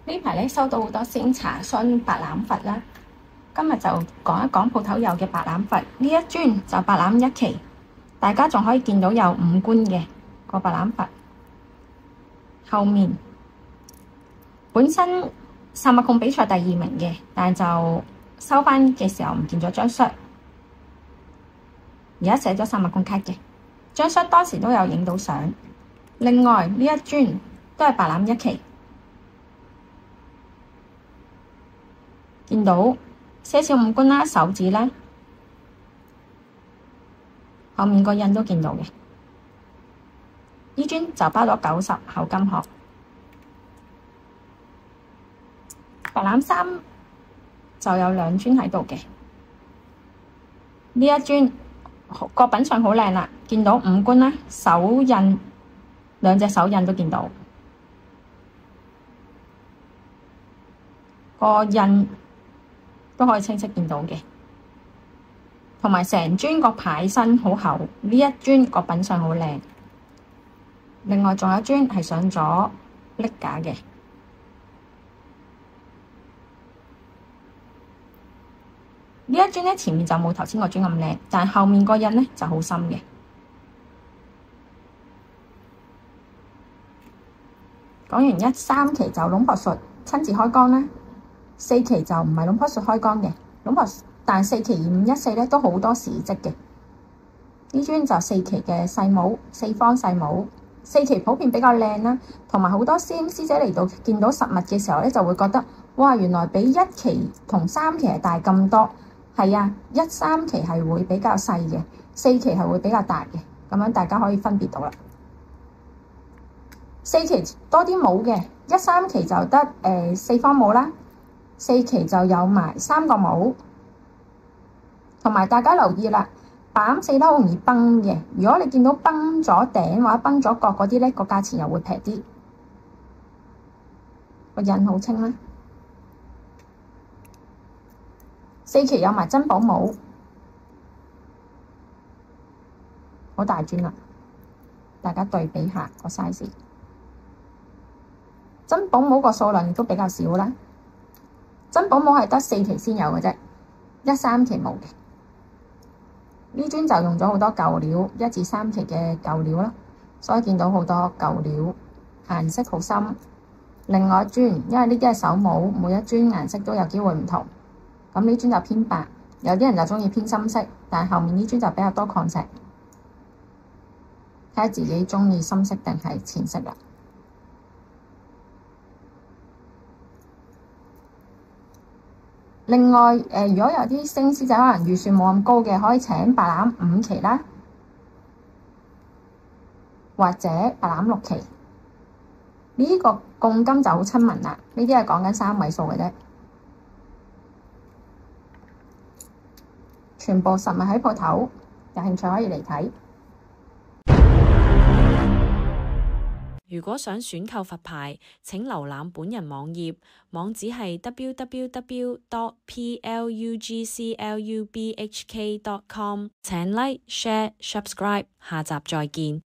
呢排咧收到好多師兄查詢白欖佛啦，今日就講一講鋪頭有嘅白欖佛。呢一尊就白欖一期，大家仲可以見到有五官嘅個白欖佛。後面本身薩麥控比賽第2名嘅，但係就收翻嘅時候唔見咗張相，而家寫咗薩麥控卡嘅張相，當時都有影到相。另外呢一尊都係白欖一期。見到些少五官啦，手指啦，後面個印都見到嘅。呢尊就包咗90厚金殼。白欖3就有2尊喺度嘅。呢一尊個品相好靚啦，見到五官啦，手印2隻手印都見到，個印都可以清晰見到嘅，同埋成尊個牌身好厚，呢一尊個品相好靚。另外仲有一尊係上咗瀝架嘅，呢一尊咧前面就冇頭先個尊咁靚，但係後面個印咧就好深嘅。講完1、3期就龍婆術親自開光啦，4期就唔係龍婆術開光嘅，但係4期2、5、1、4咧都好多事蹟嘅。呢尊就4期嘅細帽，4方細帽，4期普遍比較靚啦，同埋好多師兄師姐嚟到見到實物嘅時候咧，就會覺得哇，原來比1期同3期係大咁多。係啊，1、3期係會比較細嘅，4期係會比較大嘅，咁樣大家可以分別到啦。4期多啲帽嘅，1、3期就得4方帽啦，4期就有埋3個帽。同埋大家留意啦，白欖4都好容易崩嘅，如果你見到崩咗頂或者崩咗角嗰啲咧，個價錢又會平啲。個印好清啦。4期有埋珍寶帽，好大尊啦，大家對比下個 size。珍寶帽個數量亦都比較少啦，珍寶帽係得4期先有嘅啫，1、3期冇嘅。呢尊就用咗好多舊料，1至3期嘅舊料啦，所以見到好多舊料，顏色好深。另外一尊，因為呢啲係手帽，每一尊顏色都有機會唔同。咁呢尊就偏白，有啲人就鍾意偏深色，但係後面呢尊就比較多礦石，睇下自己鍾意深色定係淺色啦。另外，如果有啲師兄師姐可能預算冇咁高嘅，可以請白欖5期啦，或者白欖6期。呢個貢金就好親民啦，呢啲係講緊3位數嘅啫。全部實物喺鋪頭，有興趣可以嚟睇。如果想選購佛牌，請瀏覽本人網頁，網址係 www.plugclubhk.com。請 Like、Share、Subscribe，下集再見。